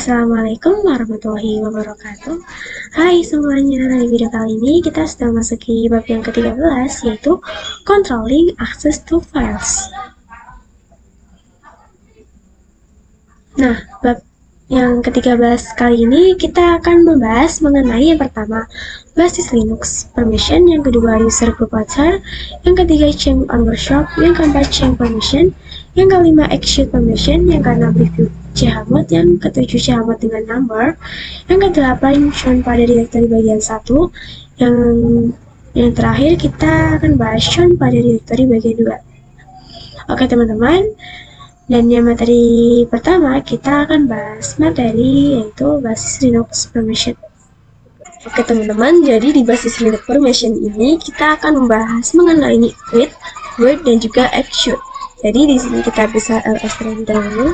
Assalamualaikum warahmatullahi wabarakatuh. Hai semuanya, di video kali ini kita sedang masuki bab yang ke-13, yaitu Controlling Access to Files. Nah, bab yang ke-13 kali ini kita akan membahas mengenai yang pertama, basis Linux permission, yang kedua user group author, yang ketiga change on workshop, yang keempat change permission, yang kelima execute permission, yang keenam review chmod, yang ketujuh chmod dengan number, yang kedelapan shown pada directory bagian 1, yang terakhir kita akan bahas shown pada directory bagian 2. Oke teman-teman, dan yang materi pertama kita akan bahas materi yaitu basis Linux permission. Oke teman-teman, jadi di basis Linux permission ini kita akan membahas mengenai read, write, dan juga execute. Jadi di sini kita bisa ls terlebih dahulu.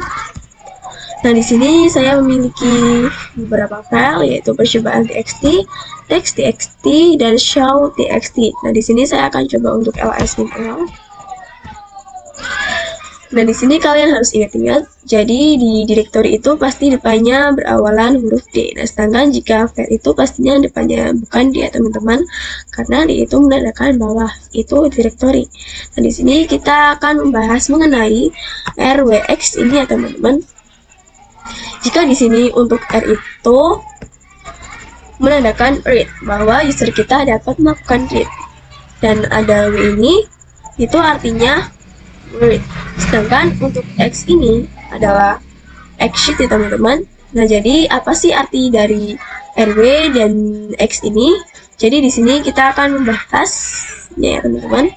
Nah, di sini saya memiliki beberapa file yaitu percobaan txt, text.txt, dan show.txt. Nah, di sini saya akan coba untuk ls-l. Nah, di sini kalian harus ingat-ingat, jadi di directory itu pasti depannya berawalan huruf D. Nah, sedangkan jika file itu pastinya depannya bukan D ya teman-teman, karena D itu menandakan bahwa itu directory. Nah, di sini kita akan membahas mengenai RWX ini ya teman-teman. Jika di sini untuk R itu menandakan read, bahwa user kita dapat melakukan read. Dan ada W ini, itu artinya read. Sedangkan untuk X ini adalah execute ya teman-teman. Nah, jadi apa sih arti dari RW dan X ini? Jadi di sini kita akan membahasnya ya teman-teman.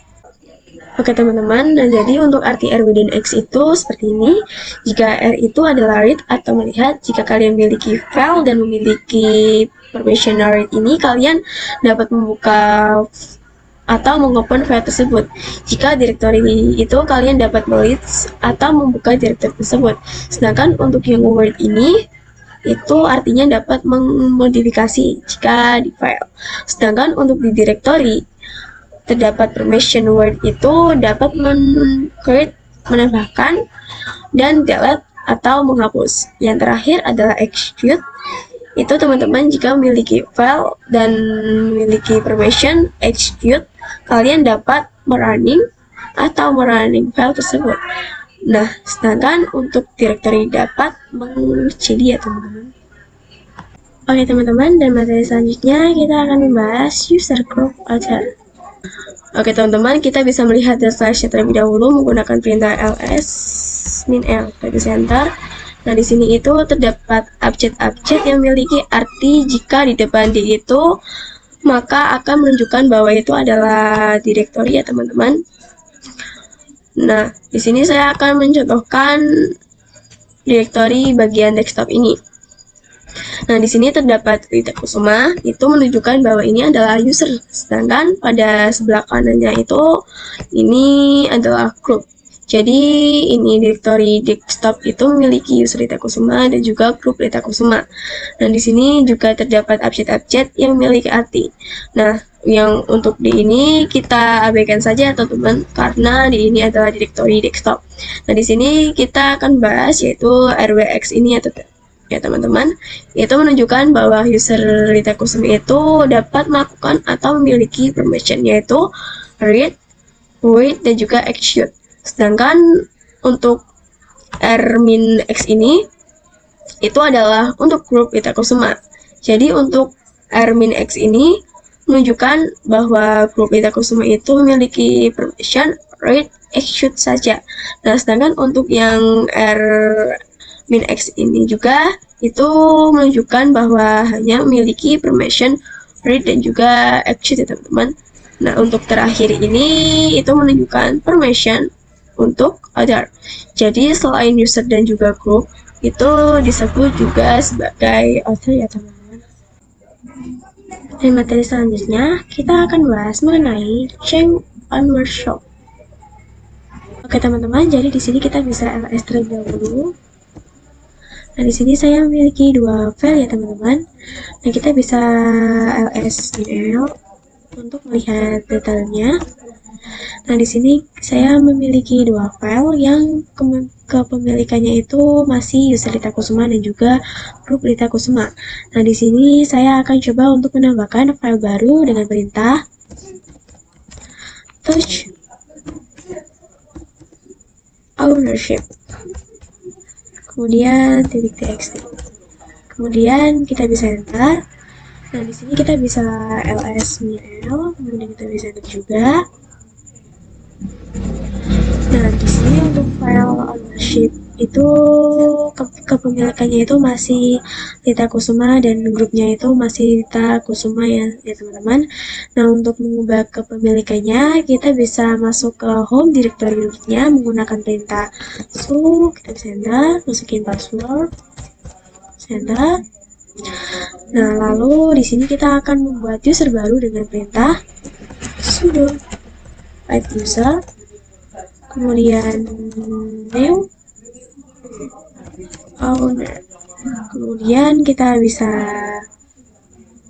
Oke teman-teman, nah jadi untuk arti RW dan X itu seperti ini. Jika R itu adalah read atau melihat, jika kalian memiliki file dan memiliki permission read ini, kalian dapat membuka atau mengopen file tersebut. Jika directory itu kalian dapat melist atau membuka directory tersebut. Sedangkan untuk yang word ini itu artinya dapat memodifikasi jika di file. Sedangkan untuk di directory terdapat permission word itu dapat create, menambahkan, dan delete atau menghapus. Yang terakhir adalah execute. Itu teman-teman jika memiliki file dan memiliki permission execute, kalian dapat merunning atau merunning file tersebut. Nah, sedangkan untuk directory dapat meng-cd ya teman-teman. Oke teman-teman, dan materi selanjutnya kita akan membahas user group author. Oke teman-teman, kita bisa melihat data-nya terlebih dahulu menggunakan perintah ls -l garis enter. Nah, di sini itu terdapat abjad-abjad yang memiliki arti jika di depan D itu maka akan menunjukkan bahwa itu adalah directory ya teman-teman. Nah, di sini saya akan mencontohkan directory bagian desktop ini. Nah, di sini terdapat Rita Kusuma, itu menunjukkan bahwa ini adalah user. Sedangkan pada sebelah kanannya itu ini adalah group. Jadi ini directory desktop itu memiliki user Rita Kusuma dan juga grup Rita Kusuma. Nah, di sini juga terdapat abjad-abjad yang memiliki arti. Nah, yang untuk di ini kita abaikan saja teman-teman karena di ini adalah directory desktop. Nah, di sini kita akan bahas yaitu RWX ini ya teman-teman, itu menunjukkan bahwa user Rita Kusuma itu dapat melakukan atau memiliki permission yaitu read, write, dan juga execute. Sedangkan untuk R-X ini itu adalah untuk grup Rita Kusuma. Jadi untuk R-X ini menunjukkan bahwa grup Rita Kusuma itu memiliki permission read, execute saja. Nah, sedangkan untuk yang R-X ini juga itu menunjukkan bahwa hanya memiliki permission read dan juga execute ya teman-teman. Nah, untuk terakhir ini itu menunjukkan permission untuk other. Jadi selain user dan juga group itu disebut juga sebagai author ya teman-teman. Dan materi selanjutnya kita akan bahas mengenai change on workshop. Oke teman-teman, jadi di sini kita bisa ls terlebih dahulu. Nah, di sini saya memiliki dua file ya teman-teman. Nah, kita bisa ls -l untuk melihat detailnya. Nah, di sini saya memiliki dua file yang kepemilikannya itu masih user Lita Kusuma dan juga grup Lita Kusuma. Nah, di sini saya akan coba untuk menambahkan file baru dengan perintah touch ownership. Kemudian .txt. Kemudian kita bisa enter. Nah, di sini kita bisa ls-mil, kemudian kita bisa enter juga. Nah, di sini untuk file ownership itu kepemilikannya itu masih Lita Kusuma dan grupnya itu masih Lita Kusuma ya teman-teman. Nah, untuk mengubah kepemilikannya kita bisa masuk ke home directory-nya menggunakan perintah su, kita bisa enter, masukin password, enter. Nah, lalu di sini kita akan membuat user baru dengan perintah sudo add user, kemudian new owner. Kemudian kita bisa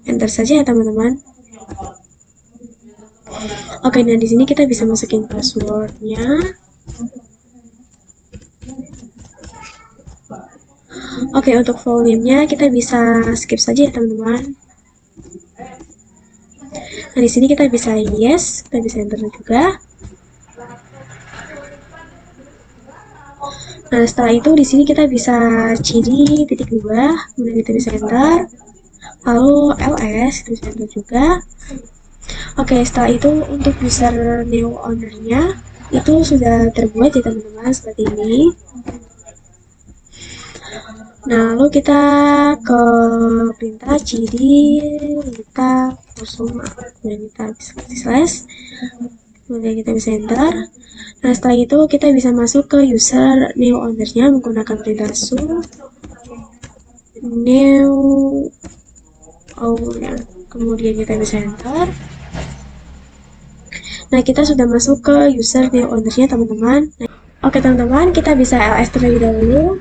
enter saja ya teman-teman. Oke, nah di sini kita bisa masukin passwordnya. Oke, untuk volume-nya kita bisa skip saja ya teman-teman. Nah, di sini kita bisa yes, kita bisa enter juga. Nah, setelah itu di sini kita bisa cd titik 2, kemudian kita bisa enter. Lalu ls, kita bisa enter juga. Oke, setelah itu untuk user new owner-nya itu sudah terbuat ya teman-teman seperti ini. Nah, lalu kita ke perintah cd Lita Kusuma, kemudian kita bisa kasih slash, kemudian kita bisa enter. Nah, setelah itu kita bisa masuk ke user new owner-nya menggunakan perintah su new owner, kemudian kita bisa enter. Nah, kita sudah masuk ke user new owner-nya teman-teman. Oke teman-teman, kita bisa ls terlebih dahulu.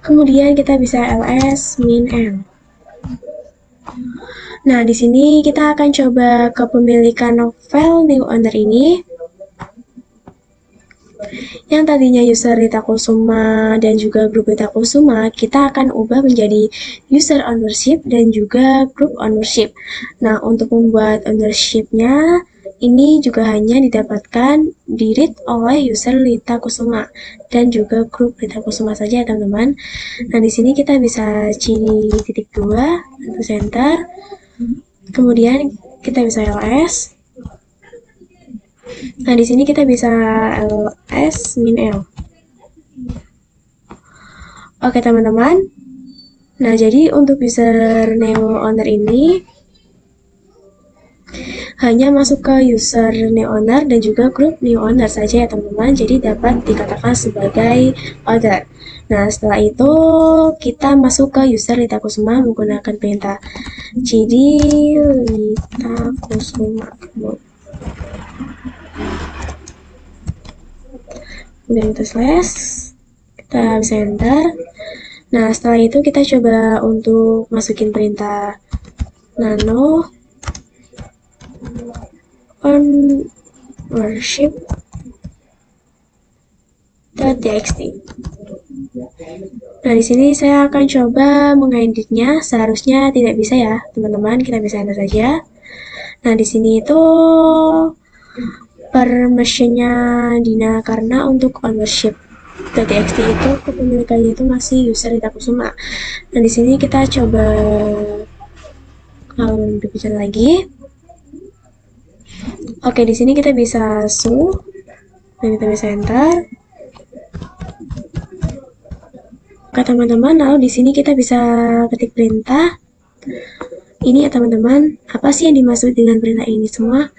Kemudian kita bisa ls -m. Nah, di sini kita akan coba kepemilikan file new owner ini. Yang tadinya user Lita Kusuma dan juga grup Lita Kusuma, kita akan ubah menjadi user ownership dan juga group ownership. Nah, untuk membuat ownership-nya, ini juga hanya didapatkan di read oleh user Lita Kusuma dan juga grup Lita Kusuma saja, teman-teman. Nah, di sini kita bisa cd titik 2 atau center. Kemudian kita bisa ls. Nah, di sini kita bisa ls-l. Oke, teman-teman. Nah, jadi untuk user new owner ini hanya masuk ke user new owner dan juga grup new owner saja ya teman-teman, jadi dapat dikatakan sebagai owner. Nah, setelah itu kita masuk ke user Lita Kusuma menggunakan perintah cd Lita Kusuma, kemudian kita slash, kita bisa enter. Nah, setelah itu kita coba untuk masukin perintah nano ownership.txt. Nah, di sini saya akan coba mengeditnya. Seharusnya tidak bisa ya, teman-teman. Kita bisa enter saja. Nah, di sini itu permissionnya Dina karena untuk ownership.txt itu kepemilikannya itu masih user Lita Kusuma. Nah, di sini kita coba berbicara lagi. Oke, di sini kita bisa su dan kita bisa enter. Oke teman-teman, lalu di sini kita bisa ketik perintah. Ini ya teman-teman, apa sih yang dimaksud dengan perintah ini semua?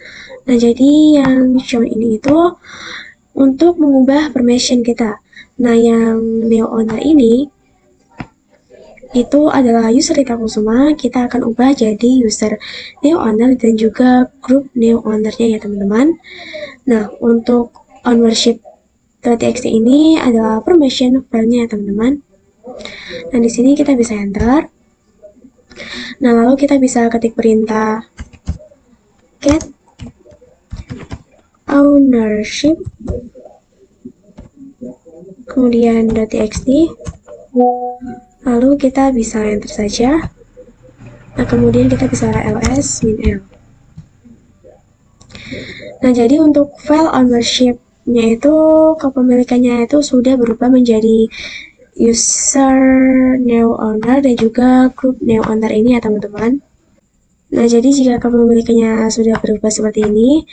Nah, jadi yang show ini itu untuk mengubah permission kita. Nah, yang new owner ini itu adalah user Lita Kusuma, kita akan ubah jadi user new owner dan juga grup new owner-nya ya teman-teman. Nah, untuk ownership.txt ini adalah permission file-nya ya teman-teman. Nah, di sini kita bisa enter. Nah, lalu kita bisa ketik perintah get ownership, kemudian .txt, lalu kita bisa enter saja. Nah, kemudian kita bisa ls min l. Nah, jadi untuk file ownership-nya itu, kepemilikannya itu sudah berubah menjadi user new owner dan juga group new owner ini ya teman-teman. Nah, jadi jika kepemilikannya sudah berubah seperti ini,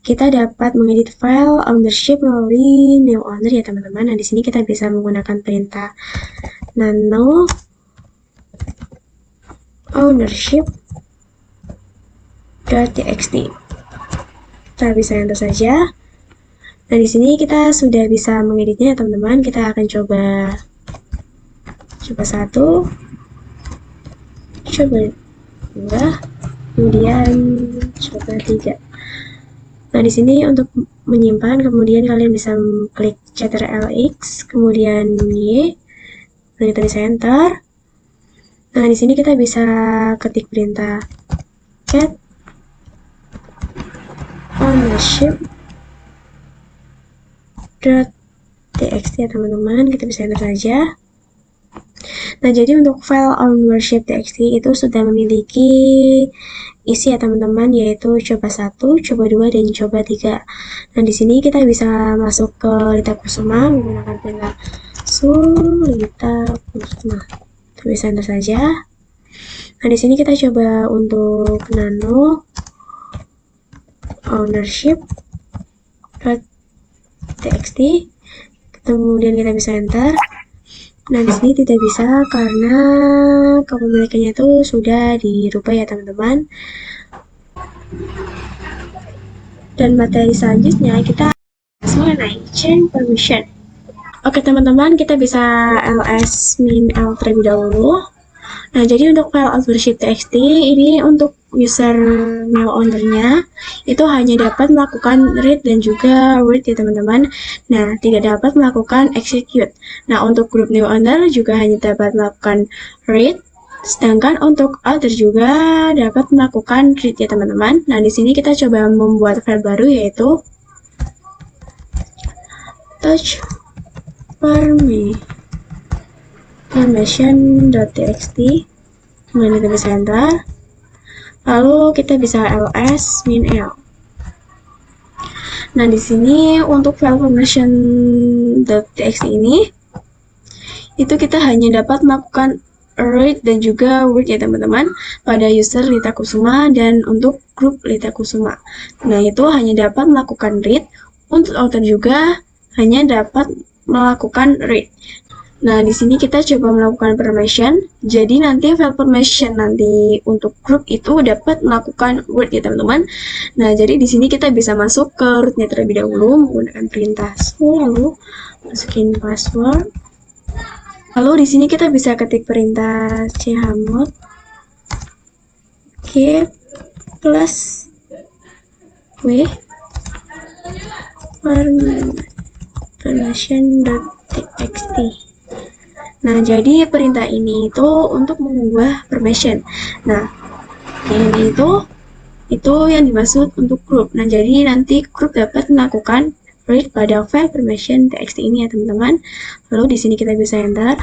kita dapat mengedit file ownership melalui new owner ya teman-teman. Nah, di sini kita bisa menggunakan perintah nano ownership.txt. Kita bisa enter saja. Nah, di sini kita sudah bisa mengeditnya ya teman-teman. Kita akan coba 1, coba 2, kemudian coba 3. Nah, di sini untuk menyimpan, kemudian kalian bisa klik Ctrl+X, kemudian Y, dan kita bisa enter. Nah, di sini kita bisa ketik perintah cat ownership.txt ya teman-teman, kita bisa enter saja. Nah, jadi untuk file ownership.txt itu sudah memiliki isi ya teman-teman, yaitu coba 1, coba 2, dan coba 3. Nah, di sini kita bisa masuk ke Lita Kusuma menggunakan perintah Lita Kusuma. Kita bisa enter saja. Nah, di sini kita coba untuk nano ownership.txt, kemudian kita bisa enter. Nah, di sini tidak bisa karena kepemilikannya itu sudah dirubah ya teman-teman. Dan materi selanjutnya kita mengenai chain permission. Oke teman-teman, kita bisa ls min l terlebih dahulu. Nah, jadi untuk file ownership.txt ini untuk user new owner-nya itu hanya dapat melakukan read dan juga write ya teman-teman. Nah, tidak dapat melakukan execute. Nah, untuk group new owner juga hanya dapat melakukan read, sedangkan untuk other juga dapat melakukan read ya teman-teman. Nah, di sini kita coba membuat file baru yaitu touch permission.txt, kemudian kita bisa enter, lalu kita bisa ls min l. Nah, di sini untuk file permission.txt ini itu kita hanya dapat melakukan read dan juga write ya teman-teman pada user Lita Kusuma dan untuk grup Lita Kusuma. Nah, itu hanya dapat melakukan read, untuk author juga hanya dapat melakukan read. Nah, di sini kita coba melakukan permission. Jadi nanti file permission nanti untuk group itu dapat melakukan word ya teman-teman. Nah, jadi di sini kita bisa masuk ke rootnya terlebih dahulu menggunakan perintah lalu masukin password. Lalu di sini kita bisa ketik perintah chmod keep plus w permission.txt. Nah, jadi perintah ini itu untuk mengubah permission. Nah, ini itu yang dimaksud untuk group. Nah, jadi nanti group dapat melakukan read pada file permission.txt ini ya teman-teman. Lalu di sini kita bisa enter.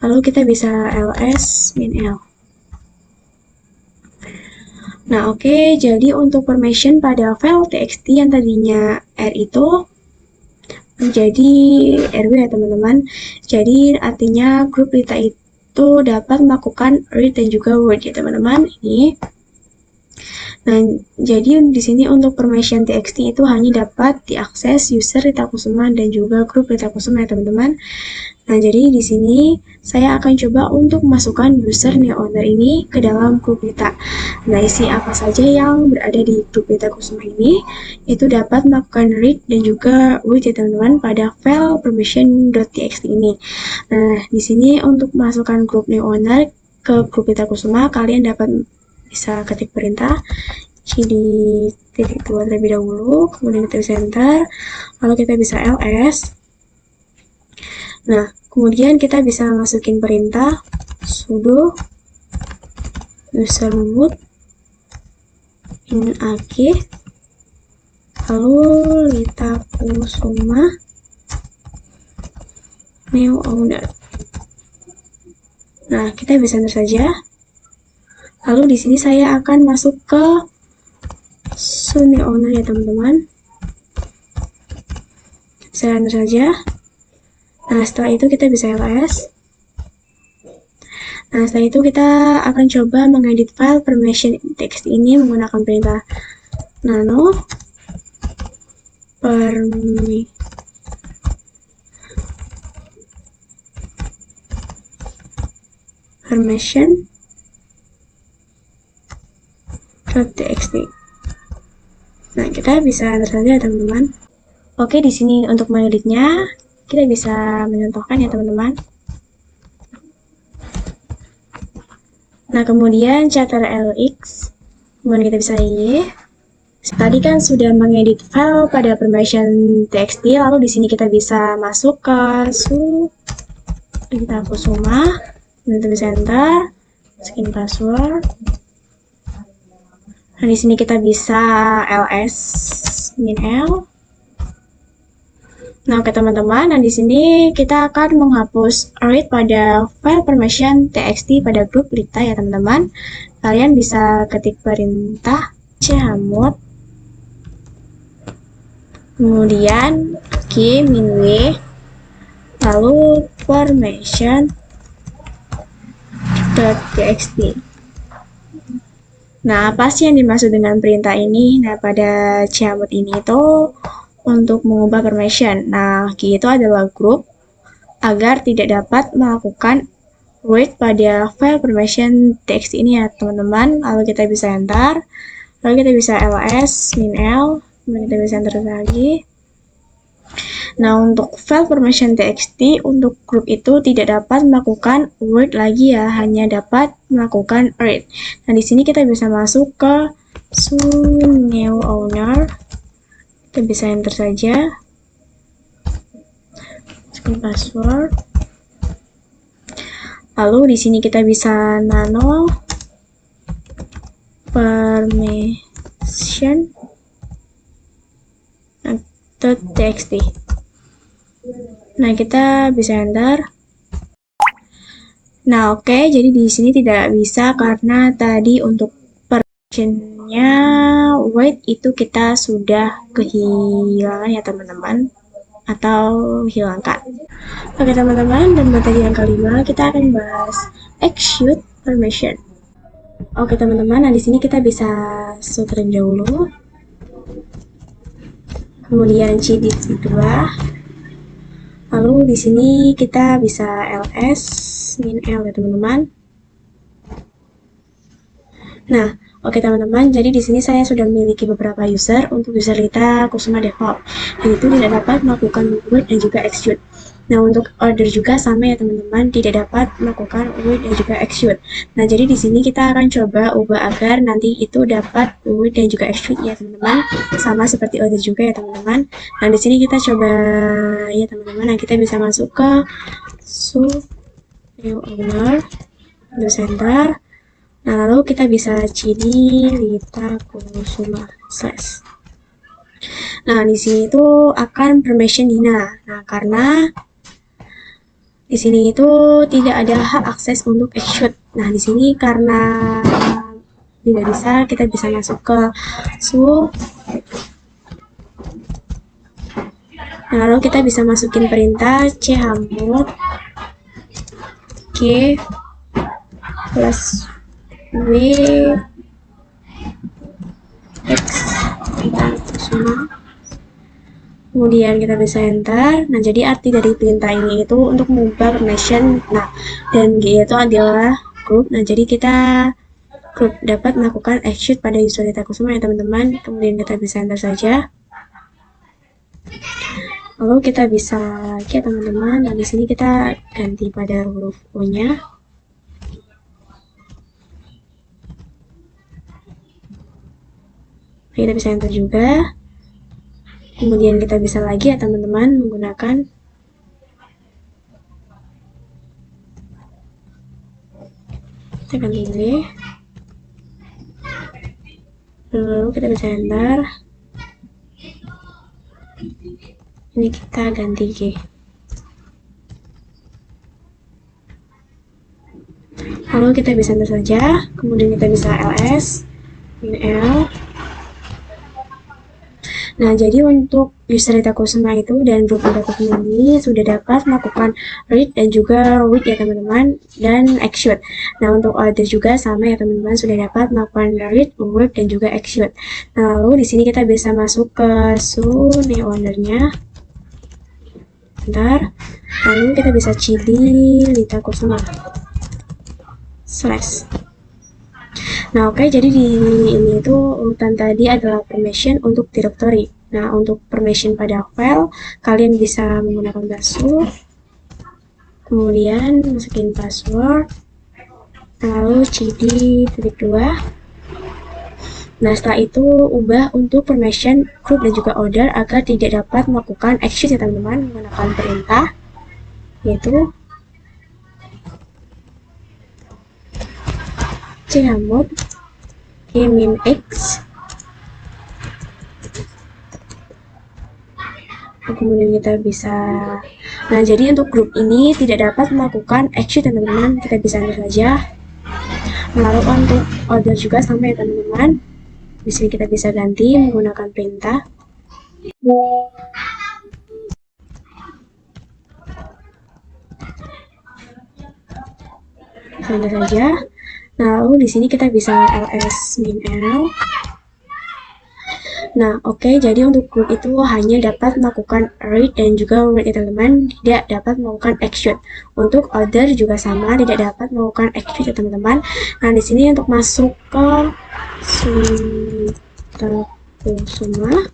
Lalu kita bisa ls min l. Nah, oke, jadi untuk permission pada file txt yang tadinya r itu menjadi RW ya teman-teman. Jadi artinya grup Lita itu dapat melakukan read dan juga write ya teman-teman. Ini. Nah, jadi di sini untuk permission txt itu hanya dapat diakses user Lita Kusuma dan juga grup Lita Kusuma ya teman-teman. Nah, jadi di sini saya akan coba untuk masukkan user new owner ini ke dalam grup Lita. Nah, isi apa saja yang berada di grup Lita Kusuma ini itu dapat melakukan read dan juga write ya teman-teman pada file permission.txt ini. Nah, di sini untuk masukkan grup new owner ke grup Lita Kusuma, kalian dapat bisa ketik perintah cd titik 2 terlebih dahulu, kemudian kita bisa enter, lalu kita bisa ls. Nah, kemudian kita bisa masukin perintah sudo user root in ag lalu Lita Kusuma new owner. Nah, kita bisa enter saja. Lalu di sini saya akan masuk ke new owner ya teman-teman. Saya enter saja. Nah, setelah itu kita bisa ls. Nah, setelah itu kita akan coba mengedit file permission text ini menggunakan perintah nano permission.txt. Nah, kita bisa enter saja teman-teman. Oke, di sini untuk mengeditnya kita bisa mencontohkan ya teman-teman. Nah, kemudian Ctrl+X, kemudian kita bisa Y. Tadi kan sudah mengedit file pada permission.txt, lalu di sini kita bisa masuk ke Lita Kusuma, dan kita bisa enter, masukin password. Nah, di sini kita bisa ls min l. Nah, oke teman-teman, nah di sini kita akan menghapus read pada file permission.txt pada grup Lita ya teman-teman. Kalian bisa ketik perintah chmod, kemudian -w, lalu permission.txt. Nah, apa sih yang dimaksud dengan perintah ini? Nah, pada chmod ini itu untuk mengubah permission. Nah, key itu adalah grup agar tidak dapat melakukan read pada file permission.txt ini ya teman-teman. Lalu kita bisa enter, lalu kita bisa ls min l, kemudian kita bisa enter lagi. Nah, untuk file permission.txt untuk grup itu tidak dapat melakukan read lagi ya, hanya dapat melakukan read. Nah, di sini kita bisa masuk ke new owner. Kita bisa enter saja. Masukin password. Lalu di sini kita bisa nano permission.txt. Nah, kita bisa enter. Nah, oke, jadi di sini tidak bisa karena tadi untuk permissionnya wait itu kita sudah kehilangan ya teman-teman, atau hilangkan. Oke teman-teman, dan materi yang kelima kita akan bahas execute permission. Oke teman-teman, nah di sini kita bisa show terlebih dahulu, kemudian cd kedua, lalu di sini kita bisa ls min l ya teman-teman. Nah, oke teman-teman, jadi di sini saya sudah memiliki beberapa user untuk user Lita Kusuma default, dan itu tidak dapat melakukan wait dan juga execute. Nah, untuk order juga sama ya teman-teman, tidak dapat melakukan wait dan juga execute. Nah, jadi di sini kita akan coba ubah agar nanti itu dapat wait dan juga execute ya teman-teman, sama seperti order juga ya teman-teman. Nah, di sini kita coba ya teman-teman, nah kita bisa masuk ke new owner, new center. Nah, lalu kita bisa cd Lita Kusuma slash. Nah, di sini itu akan permission Dina. Nah, karena di sini itu tidak ada hak akses untuk execute. Nah, di sini karena tidak bisa, kita bisa masuk ke Nah, lalu kita bisa masukin perintah chmod g plus w x Lita Kusuma. Kemudian kita bisa enter. Nah, jadi arti dari perintah ini itu untuk mengubah permission. Nah, dan G itu adalah grup. Nah, jadi kita grup dapat melakukan execute pada user Lita Kusuma ya teman-teman. Kemudian kita bisa enter saja. Lalu kita bisa lagi ya teman-teman. Nah, di sini kita ganti pada huruf O-nya. Kita bisa enter juga. Kemudian kita bisa lagi ya teman-teman menggunakan tekan ini, lalu kita bisa enter. Ini kita ganti G. Lalu kita bisa enter saja, kemudian kita bisa ls min l. Nah, jadi untuk user data customer itu dan group data customer ini sudah dapat melakukan read dan juga read ya teman-teman, dan execute. Nah, untuk order juga sama ya teman-teman, sudah dapat melakukan read, work, dan juga execute. Nah, lalu di sini kita bisa masuk ke new ordernya. Bentar. Lalu kita bisa cd data customer slash. Nah, oke, jadi di ini itu urutan tadi adalah permission untuk directory. Nah, untuk permission pada file, kalian bisa menggunakan password, kemudian masukin password, lalu cd.2. Nah, setelah itu ubah untuk permission group dan juga order agar tidak dapat melakukan execute ya teman-teman, menggunakan perintah yaitu chmod min x. Kemudian kita bisa, nah jadi untuk grup ini tidak dapat melakukan execute teman-teman, kita bisa enter saja. Lalu untuk order juga sama ya teman-teman, di sini kita bisa ganti menggunakan perintah. Enter saja. Nah, lalu di sini kita bisa ls min l. Nah, oke, jadi untuk group itu hanya dapat melakukan read dan juga read teman-teman, tidak dapat melakukan execute. Untuk order juga sama, tidak dapat melakukan execute ya teman-teman. Nah, di sini untuk masuk ke semua,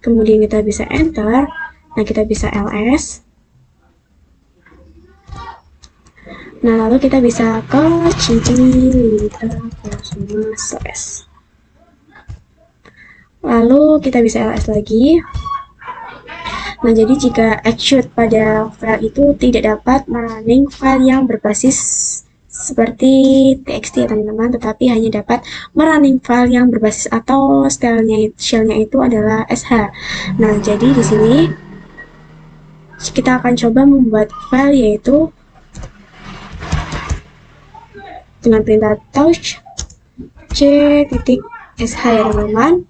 kemudian kita bisa enter. Nah, kita bisa ls. Nah, lalu kita bisa ke cd semua slash. Lalu kita bisa ls lagi. Nah, jadi jika execute pada file itu tidak dapat merunning file yang berbasis seperti txt ya teman-teman, tetapi hanya dapat merunning file yang berbasis atau shell-nya itu adalah sh. Nah, jadi di sini kita akan coba membuat file yaitu dengan perintah touch c.sh ya teman-teman.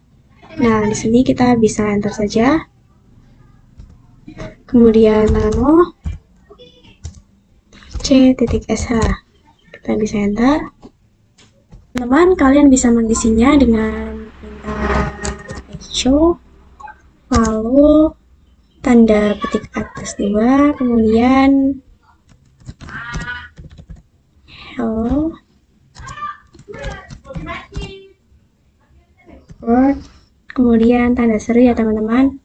Nah, di sini kita bisa enter saja. Kemudian nano c.sh. Kita bisa enter. Teman-teman, kalian bisa mengisinya dengan perintah echo, lalu tanda petik atas 2, kemudian hello world, kemudian tanda seru ya teman-teman.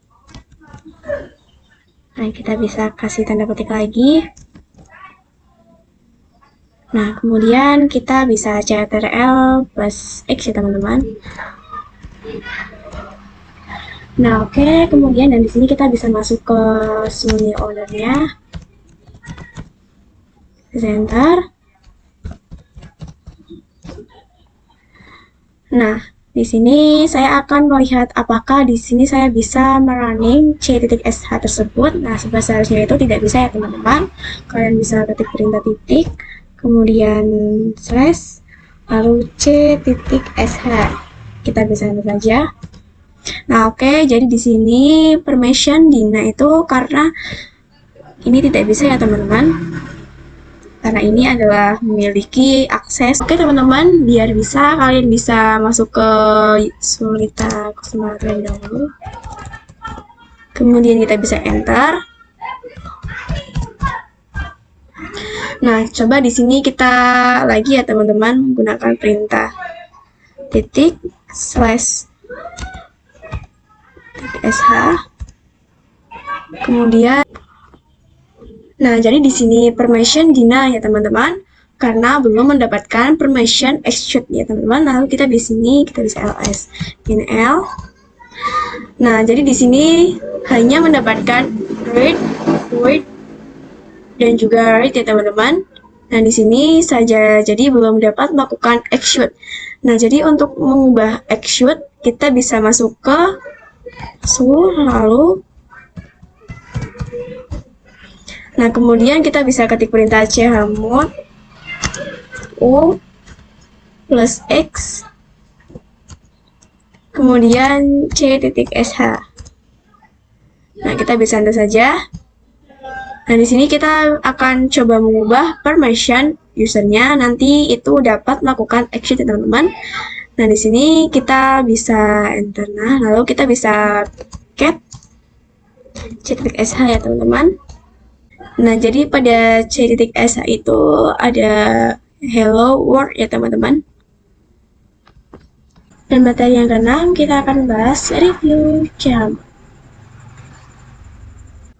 Nah, kita bisa kasih tanda petik lagi. Nah, kemudian kita bisa ctrl plus x ya teman-teman. Nah, oke, kemudian dan di sini kita bisa masuk ke new ordernya. Enter. Nah, di sini saya akan melihat apakah di sini saya bisa merunning c.sh tersebut. Nah, seharusnya itu tidak bisa ya teman-teman. Kalian bisa ketik perintah titik, kemudian slash, lalu c.sh. Kita bisa enter saja. Nah, oke, jadi di sini permission Dina itu karena ini tidak bisa ya teman-teman. Karena ini adalah memiliki akses. Oke teman-teman, biar bisa kalian bisa masuk ke Sulita Customer terlebih dahulu. Kemudian kita bisa enter. Nah, coba di sini kita lagi ya teman-teman menggunakan perintah titik slash sh. Kemudian nah, jadi di sini permission Dina ya teman-teman, karena belum mendapatkan permission execute ya teman-teman. Lalu kita di sini kita bisa ls min l. Nah, jadi di sini hanya mendapatkan read, write, dan juga read ya teman-teman. Nah, di sini saja jadi belum dapat melakukan execute. Nah, jadi untuk mengubah execute kita bisa masuk ke lalu Nah, kemudian kita bisa ketik perintah chmod u plus x, kemudian c.sh. Nah, kita bisa enter saja. Nah, di sini kita akan coba mengubah permission usernya, nanti itu dapat melakukan action ya teman-teman. Nah, di sini kita bisa enter, nah, lalu kita bisa cat c.sh ya teman-teman. Nah, jadi pada c.sh itu ada hello world ya teman-teman. Dan materi yang keenam kita akan bahas review jam.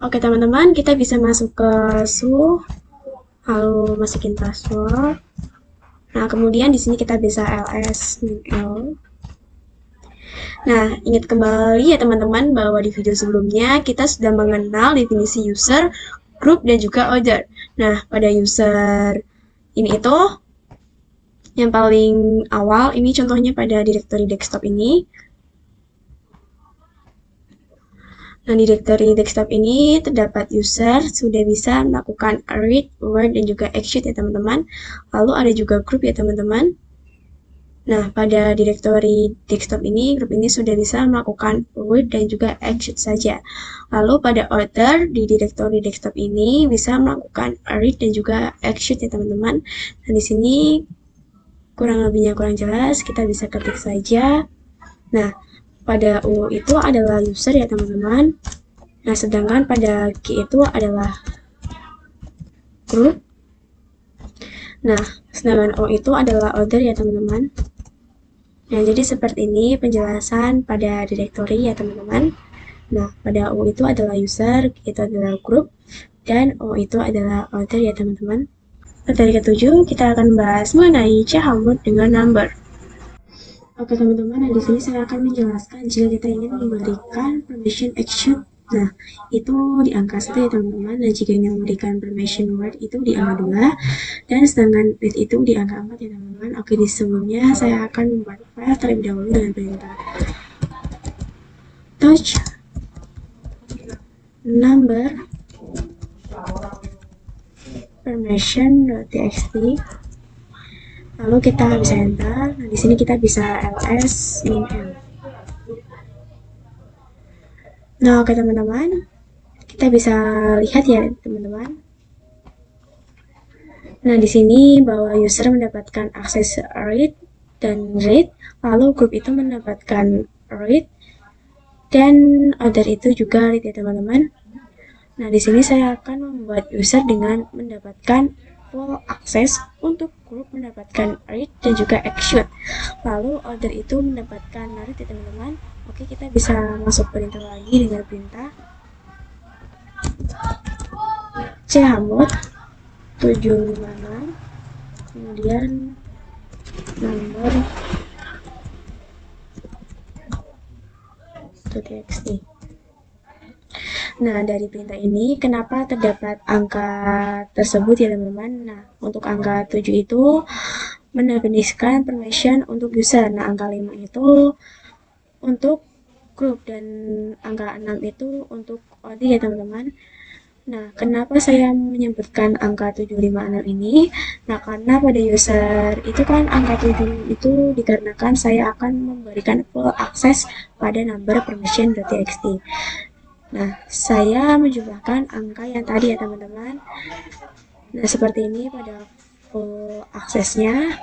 Oke teman-teman, kita bisa masuk ke su, lalu masukin password. Nah, kemudian di sini kita bisa ls min. Nah, ingat kembali ya teman-teman bahwa di video sebelumnya kita sudah mengenal definisi user, group, dan juga order. Nah, pada user ini itu yang paling awal, ini contohnya pada directory desktop ini. Nah, di directory desktop ini terdapat user, sudah bisa melakukan read, write, dan juga execute ya teman-teman. Lalu ada juga group ya teman-teman. Nah, pada directory desktop ini, grup ini sudah bisa melakukan read dan juga execute saja. Lalu pada order di directory desktop ini bisa melakukan read dan juga execute ya teman-teman. Nah, di sini kurang lebihnya kurang jelas, kita bisa ketik saja. Nah, pada U itu adalah user ya teman-teman. Nah, sedangkan pada G itu adalah group. Nah, sedangkan O itu adalah order ya teman-teman. Nah, jadi seperti ini penjelasan pada directory ya teman-teman. Nah, pada U itu adalah user, G itu adalah group, dan O itu adalah order ya teman-teman. Materi ke-7 kita akan bahas mengenai chmod dengan number. Oke teman-teman, nah di sini saya akan menjelaskan jika kita ingin memberikan permission action. Nah, itu di angka 1 ya teman-teman. Nah, jika ingin memberikan permission word itu di angka 2, dan sedangkan read itu di angka 4 ya teman-teman. Oke, di sebelumnya saya akan membuat file terlebih dahulu dengan perintah touch number permission.txt. Lalu kita bisa enter. Nah, di sini kita bisa ls min. Nah, oke teman-teman, kita bisa lihat ya teman-teman. Nah, di sini bahwa user mendapatkan akses read dan read, lalu group itu mendapatkan read, dan order itu juga read ya teman-teman. Nah, di sini saya akan membuat user dengan mendapatkan full access, untuk group mendapatkan read dan juga execute. Lalu order itu mendapatkan read ya teman-teman. Oke, kita bisa masuk perintah lagi dengan perintah chmod 756, kemudian number .txt. Nah, dari perintah ini kenapa terdapat angka tersebut ya teman-teman. Nah, untuk angka 7 itu mendefinisikan permission untuk user. Nah, angka 5 itu untuk group, dan angka 6 itu untuk order ya teman-teman. Nah, kenapa saya menyebutkan angka 756 ini? Nah, karena pada user itu kan angka 7 itu dikarenakan saya akan memberikan full access pada number permission.txt. Nah, saya menjumlahkan angka yang tadi ya teman-teman. Nah, seperti ini pada full aksesnya.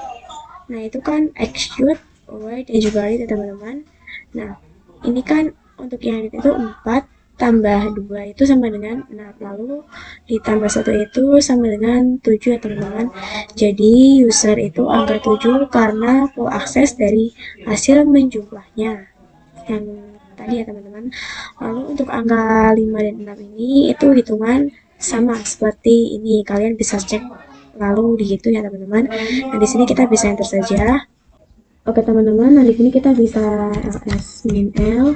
Nah, itu kan execute, write, dan juga read ya teman-teman. Nah, ini kan untuk yang read itu 4 tambah 2 itu sama dengan 6, lalu ditambah 1 itu sama dengan 7 ya teman-teman. Jadi user itu angka 7 karena full akses dari hasil menjumlahnya yang tadi ya teman-teman. Lalu untuk angka 5 dan 6 ini itu hitungan sama seperti ini, kalian bisa cek lalu dihitung ya teman-teman. Nah, di sini kita bisa enter saja. Oke teman-teman, nah di sini kita bisa ls min l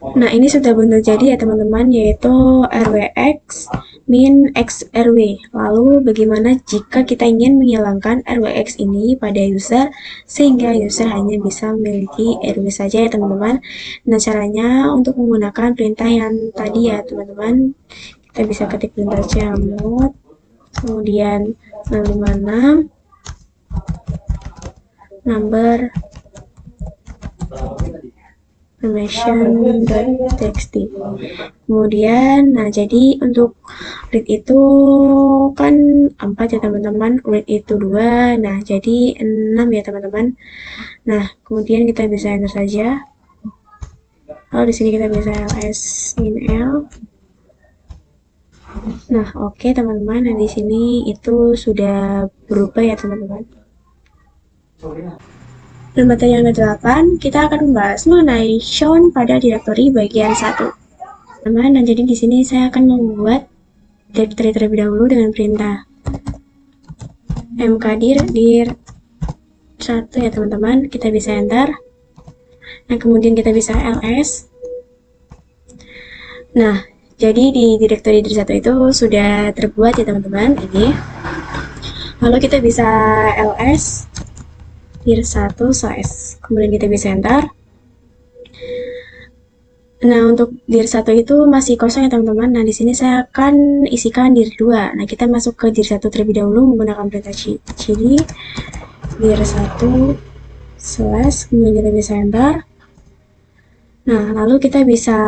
Nah, ini sudah benar jadi ya teman-teman, yaitu RWX min X RW. Lalu bagaimana jika kita ingin menghilangkan RWX ini pada user sehingga user hanya bisa memiliki RW saja ya teman-teman. Nah, caranya untuk menggunakan perintah yang tadi ya teman-teman, kita bisa ketik perintah chmod, kemudian 656 number information.txt. Kemudian, nah jadi untuk read itu kan 4 ya teman-teman, read itu 2, nah jadi 6 ya teman-teman. Nah, kemudian kita bisa enter saja. Lalu di sini kita bisa ls min l. Nah, oke teman-teman, nah di sini itu sudah berubah ya teman-teman. Dan materi yang ke-8, kita akan membahas mengenai shown pada directory bagian 1. Teman-teman, nah jadi di sini saya akan membuat directory terlebih dahulu dengan perintah mkdir dir 1 ya teman-teman. Kita bisa enter. Nah, kemudian kita bisa ls. Nah, jadi di directory dir 1 itu sudah terbuat ya teman-teman, ini. Lalu kita bisa ls dir 1 slash. Kemudian kita bisa enter. Nah, untuk dir 1 itu masih kosong ya teman-teman. Nah, di sini saya akan isikan dir 2. Nah, kita masuk ke dir 1 terlebih dahulu menggunakan perintah cd dir 1 slash, kemudian kita bisa enter. Nah, lalu kita bisa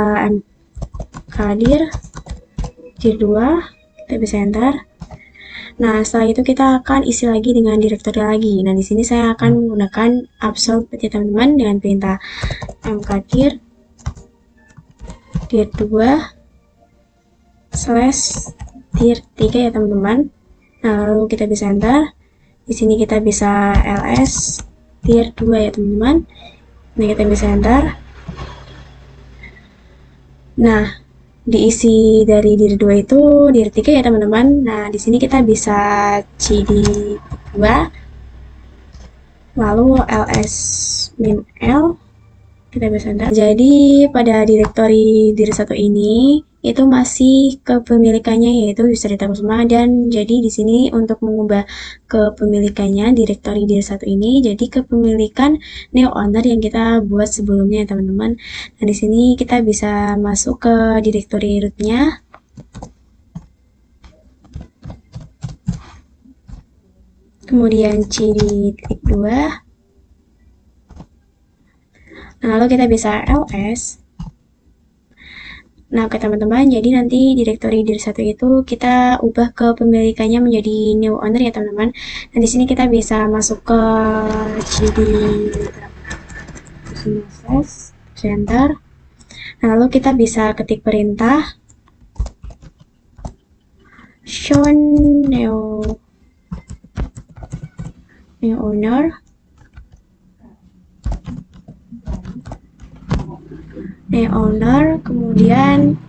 mkdir dir 2, kita bisa enter. Nah, setelah itu kita akan isi lagi dengan directory lagi. Nah, di sini saya akan menggunakan absolute ya teman-teman dengan perintah mkdir dir 2 slash dir 3 ya teman-teman. Nah, lalu kita bisa enter. Di sini kita bisa ls dir 2 ya teman-teman. Nah, kita bisa enter. Nah, diisi dari dir 2 itu dir 3 ya teman-teman. Nah, di sini kita bisa cd 2 lalu ls min l, kita bisa enter. Jadi pada directory dir 1 ini itu masih kepemilikannya yaitu user data kusuma, dan jadi di sini untuk mengubah kepemilikannya directory dir 1 ini jadi kepemilikan new owner yang kita buat sebelumnya teman-teman. Nah, di sini kita bisa masuk ke directory rootnya. Kemudian cd 2. Nah, lalu kita bisa ls. Nah, oke teman-teman, jadi nanti directory dir 1 itu kita ubah kepemilikannya menjadi new owner ya teman-teman. Nah, di sini kita bisa masuk ke cd enter. Nah, lalu kita bisa ketik perintah show new owner, kemudian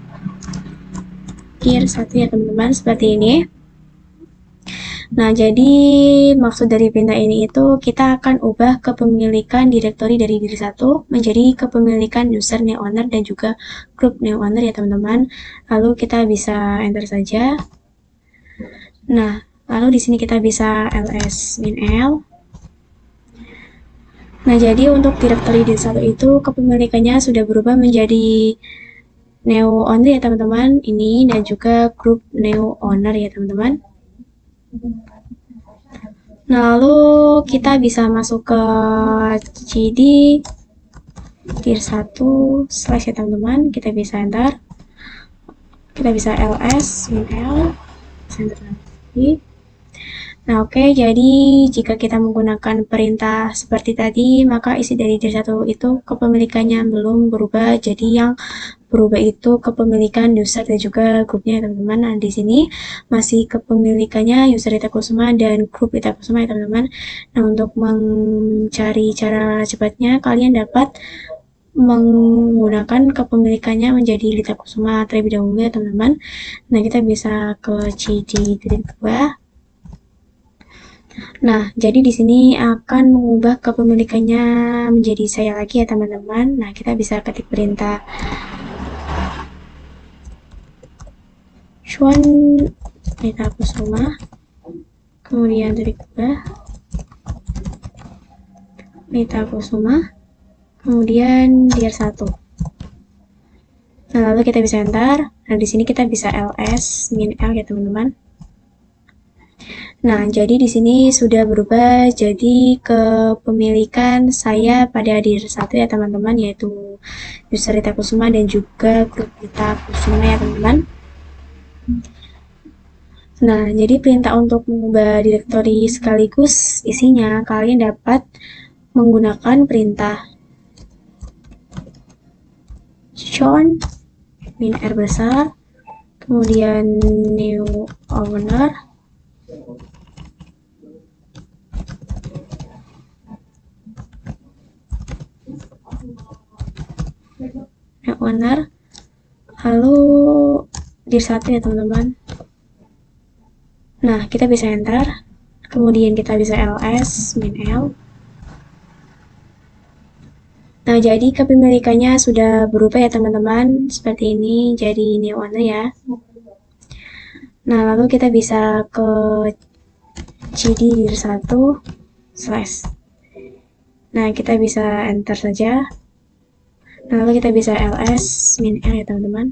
dir 1 ya teman-teman, seperti ini. Nah, jadi maksud dari perintah ini itu kita akan ubah kepemilikan directory dari dir 1 menjadi kepemilikan user new owner dan juga group new owner ya teman-teman. Lalu kita bisa enter saja. Nah, lalu di sini kita bisa ls min l. Nah, jadi untuk directory dir 1 itu kepemilikannya sudah berubah menjadi new owner ya teman-teman, ini, dan juga group new owner ya teman-teman. Nah, lalu kita bisa masuk ke cd dir 1 slash ya teman-teman, kita bisa enter. Kita bisa ls min l, enter lagi. Nah, oke, jadi jika kita menggunakan perintah seperti tadi, maka isi dari dir 1 itu kepemilikannya belum berubah, jadi yang berubah itu kepemilikan user dan juga grupnya teman-teman. Nah, di sini masih kepemilikannya user data kusuma dan grup data kusuma ya teman-teman. Nah, untuk mencari cara cepatnya, kalian dapat menggunakan kepemilikannya menjadi data kusuma terlebih dahulu ya teman-teman. Nah, kita bisa ke cd 2. Nah, jadi di sini akan mengubah kepemilikannya menjadi saya lagi ya teman-teman. Nah, kita bisa ketik perintah Chuan Rita Kusuma, kemudian titik 2 Rita Kusuma, kemudian dir 1. Nah, lalu kita bisa enter. Nah, di sini kita bisa ls min l ya teman-teman. Nah, jadi di sini sudah berubah jadi kepemilikan saya pada dir 1 ya teman-teman, yaitu user Rita Kusuma dan juga grup Rita Kusuma ya teman-teman. Nah, jadi perintah untuk mengubah direktori sekaligus isinya, kalian dapat menggunakan perintah chown min r besar, kemudian new owner, lalu dir 1 ya teman-teman. Nah, kita bisa enter, kemudian kita bisa ls min l. Nah, jadi kepemilikannya sudah berubah ya teman-teman, seperti ini, jadi new owner ya. Nah, lalu kita bisa ke cd dir 1 slash. Nah, kita bisa enter saja. Nah, lalu kita bisa ls min l ya teman-teman.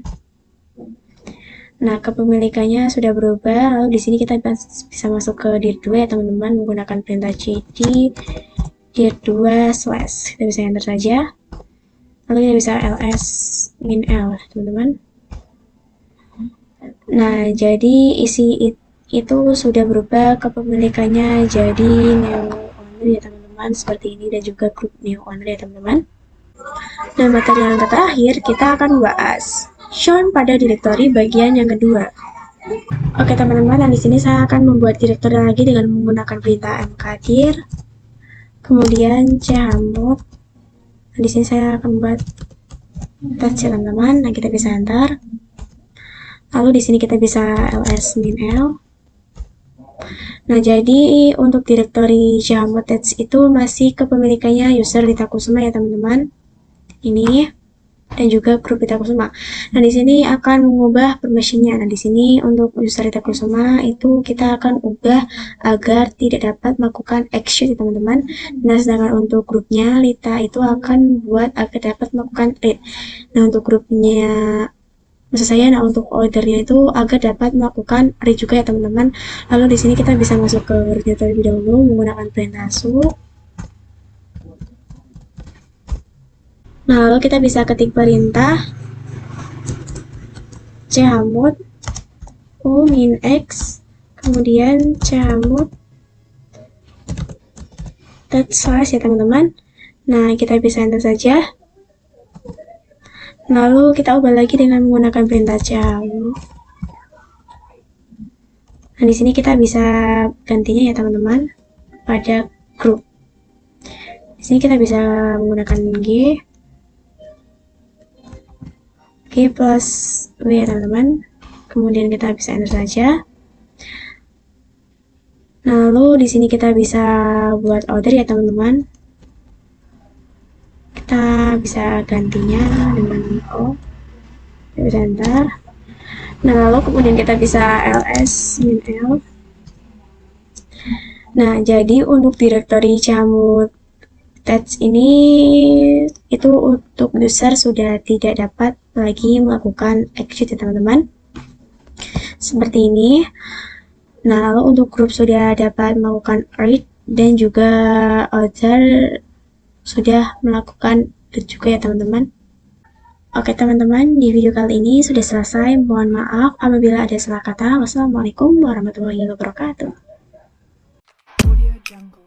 Nah, kepemilikannya sudah berubah. Lalu di sini kita bisa masuk ke dir 2 ya teman-teman, menggunakan perintah cd dir 2 slash. Kita bisa enter saja. Lalu kita bisa ls min l teman-teman. Nah, jadi isi itu sudah berubah kepemilikannya jadi new owner ya teman-teman, seperti ini, dan juga grup new owner ya teman-teman. Dan materi yang terakhir kita akan membahas shown pada direktori bagian yang kedua. Oke teman-teman, dan di sini saya akan membuat direktori lagi dengan menggunakan perintah mkdir, kemudian chmod. Nah, di sini saya akan membuat test ya teman-teman. Nah, kita bisa enter. Lalu di sini kita bisa ls min l. Nah, jadi untuk direktori chmod test itu masih kepemilikannya user Rita Kusuma ya teman-teman. Ini dan juga grup Rita Kusuma. Nah, di sini akan mengubah permissionnya. Nah, di sini untuk user Rita Kusuma itu kita akan ubah agar tidak dapat melakukan action ya teman-teman. Nah, sedangkan untuk grupnya Rita itu akan buat agar dapat melakukan read. Nah, untuk grupnya maksud saya, nah untuk ordernya itu agar dapat melakukan read juga ya teman-teman. Lalu di sini kita bisa masuk ke grupnya terlebih dahulu menggunakan perintah su. Nah, lalu kita bisa ketik perintah chmod u min x, kemudian chmod slash ya teman-teman. Nah, kita bisa enter saja. Lalu kita ubah lagi dengan menggunakan perintah chmod. Nah, di sini kita bisa gantinya ya teman-teman pada grup. Di sini kita bisa menggunakan G plus W ya teman-teman. Kemudian kita bisa enter saja. Nah, lalu di sini kita bisa buat order ya teman-teman. Kita bisa gantinya dengan O. Kita bisa enter. Nah, lalu kemudian kita bisa ls min l. Nah, jadi untuk direktori chmod test ini itu untuk user sudah tidak dapat lagi melakukan exit ya teman-teman, seperti ini. Nah, lalu untuk grup sudah dapat melakukan read dan juga order sudah melakukan read juga ya teman-teman. Oke teman-teman, di video kali ini sudah selesai. Mohon maaf apabila ada salah kata. Wassalamualaikum warahmatullahi wabarakatuh. Audio Jungle.